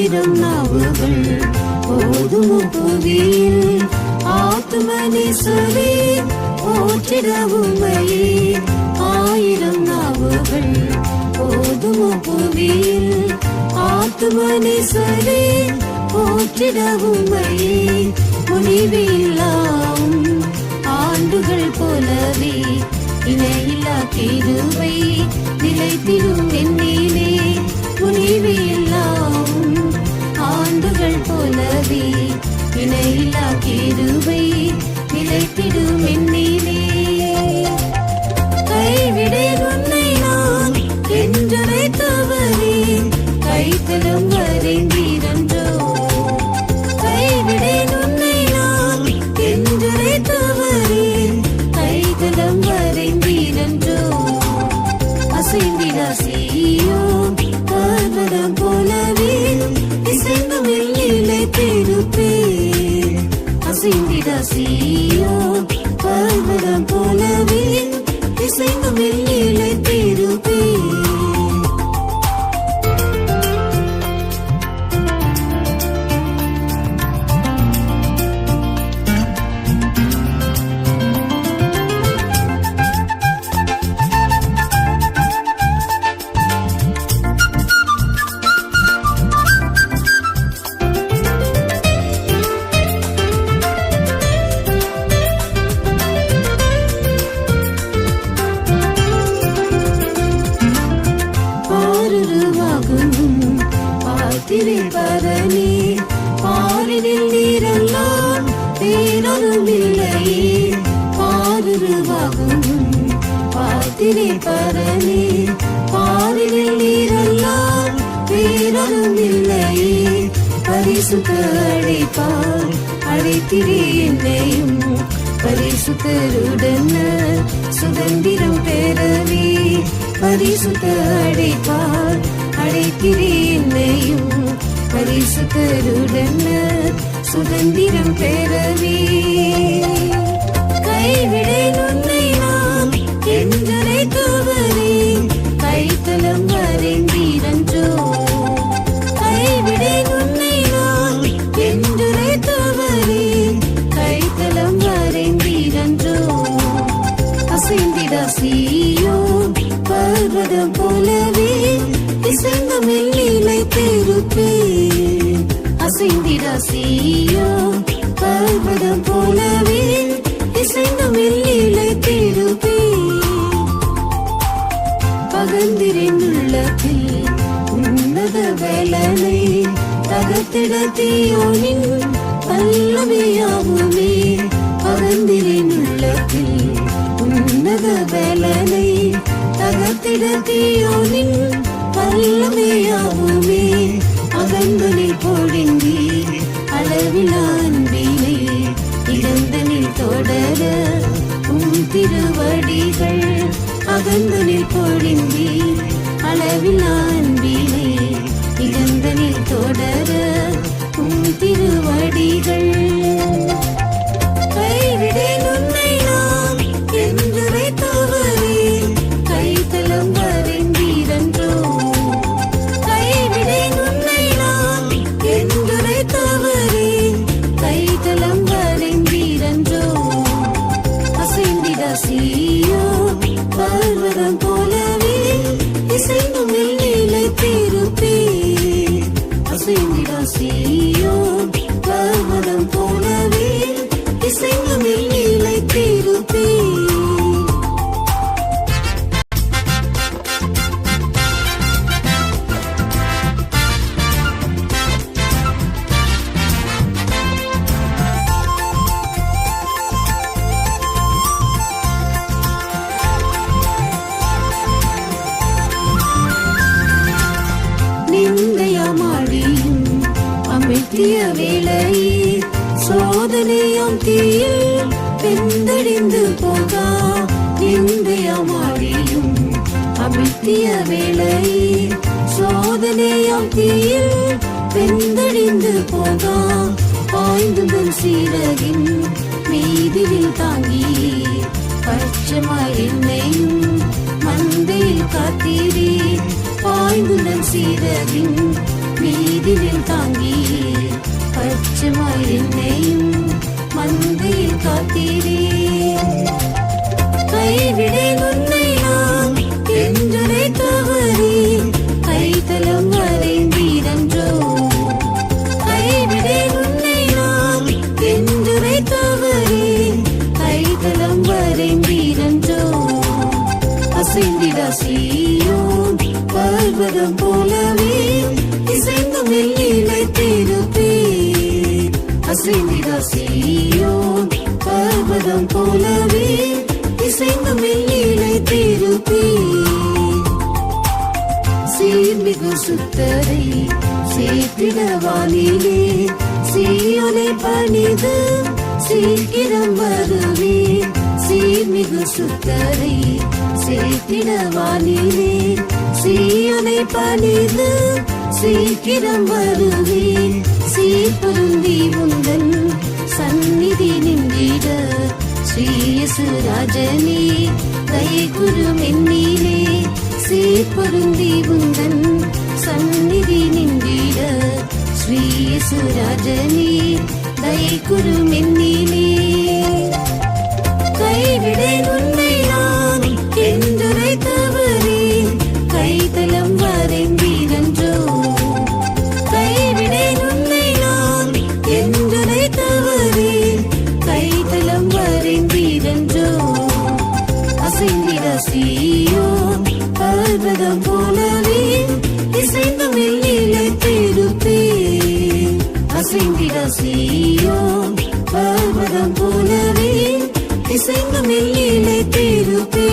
ஆயிரம் நாவுகள் போதுமோ புவியில் ஆத்துமனேஸ்வரே போற்றிட உம்மையே. ஆயிரம் நாவுகள் போதுமோ புவியில் ஆத்துமனேஸ்வரே போற்றிட உம்மையே. முடிவில்லாவும் ஆண்டுகள் போலவே இணையில்லா கிருபை நிலைத்திடும் என்னிலே. முடிவில்லாவும் ஆண்டுகள் போலவே இணையில்லா கிருபை நிலைத்திடும் என்னிலே. கைவிடேன் உன்னை நான் என்றுரைத்தவரே கைத்தலம் வரைந்தீரன்றோ. கைவிடேன் உன்னை நான் என்றுரைத்தவரே கைத்தலம் வரைந்தீரன்றோ. அசைந்திடா சீயோன் பர்வதம் போலவே இசைந்தும் நிலைத்திருப்பேன். அசைந்திடா சீயோன் பர்வதம் போலவே இசைந்தும் நிலைத்திருப்பேன். பரணி பாரினில் நீரெல்லாம் பேரரும் இல்லையே. பாருருவாகும் பார்த்திரை பரணி பாரினில் நீரெல்லாம் பேரரும் இல்லையே. பரிசுத்த அழைப்பார் அழைத்திரே என்னையும் பரிசுத்தருடன் சுதந்திரம் பெறவே. பரிசுத்த அழைப்பார் அழைத்திரே என்னையும் பரிசுத்தருடன் சுதந்திரம் பெறவே. கைவிடேன் உன்னை நான் என்றுரைத்தவரே கைத்தலம் வரைந்தீரன்றோ. கைவிடேன் உன்னை நான் என்றுரைத்தவரே கைத்தலம் வரைந்தீரன்றோ. அசைந்திடா சீயோன் பர்வதம் போலவே இசைந்தும் நிலைத்திருப்பேன். அசைந்திடா சீயோன் பர்வதம் போலவே இசைந்தும் நிலைத்திருப்பேன். பகந்திரின் உள்ளத்தில் உன்னத வேலனை தகத்திட தீயோனின் வல்லமையாவுமே. பகந்திரின் உள்ளத்தில் உன்னத வேலனை தகத்திட தீயோனின் வல்லமையாவுமே. அகந்தனில் பொழிந்தி அளவில் அன்பிலே இழந்தனில் தொடர திருவடிகள். அகந்தனில் பொழிந்தி அளவில் அன்பிலே இழந்தனில் தொடர திருவடிகள். கைவிடேன் உன்னை நான் என்றுரைத்தவரே கைத்தலம் வரைந்தீரன்றோ. கைவிடேன் உன்னை நான் என்றுரைத்தவரே கைத்தலம் வரைந்தீரன்றோ. அசைந்திடா சீயோன் பர்வதம் போலவே இசைந்தும் நிலைத்திருப்பேன். அசைந்திடா சீயோன் பர்வதம் போலவே இசைந்தும் நிலைத்திருப்பேன். நிந்தையமாடியும் அமைத்திய வேளையே சோதனையாம் தீயில் வெந்தடிந்து போகா. நிந்தையமாடியும் அமைத்திய வேளையே சோதனையாம் தீயில் வெந்தடிந்து போகா. பாய்ந்தும் சீரகின் மீதில் தாங்கியே பட்சமாய் என்னையும் மந்தையில் காத்தீரே. பாய்ந்துடன் சீரகின் வீதியில் தாங்கி பச்சமாய் என்னையும் மந்தையில் காத்தீரே. கைவிடேன் உன்னை நான் என்றுரை தவறி கைத்தலம் வரைந்தீரன்றோ. கைவிடேன் உன்னை நான் என்றுரை தவறி கைத்தலம் வரைந்தீரன்றோ. அசைந்திட சீயோன் பர்வதம் போலவே இசைந்து மெல்லிலை திருப்பே. அசைந்திட சீயோன் பர்வதம் போலவே இசைந்து மெல்லிலை திருப்பே. சீர்மிகு சுத்தரை சேர்த்திட வானிலே சீயோனை பணிது சீக்கிரம் வருவே. சீர்மிகு சுத்தரை சேர்த்திட வானிலே சீயோனை பணிது சீக்கிரம் வருவே. சீர்பருந்தி உந்தன் சந்நிதி நின்றிட ஸ்ரீயசு ராஜனே தயை குரும் என்னிலே. சீர்பருந்தி உந்தன் சந்நிதி நின்றிட ஸ்ரீயசு ராஜனே தயை குரும் என்னிலே. கைவிடேன் உன்னை நான் என்றுரை தவறி கைத்தலம் வரைந்தீரன்றோ. கைவிடேன் உன்னை நான் என்றுரை தவறி கைத்தலம் வரைந்தீரன்றோ. அசைந்திட சீயோன் பர்வதம் போலவே இசைந்து மெல்லிலை திருப்பே. அசைந்திட சீயோன் பர்வதம் போலவே இசைந்து மெல்லிலை திருப்பே.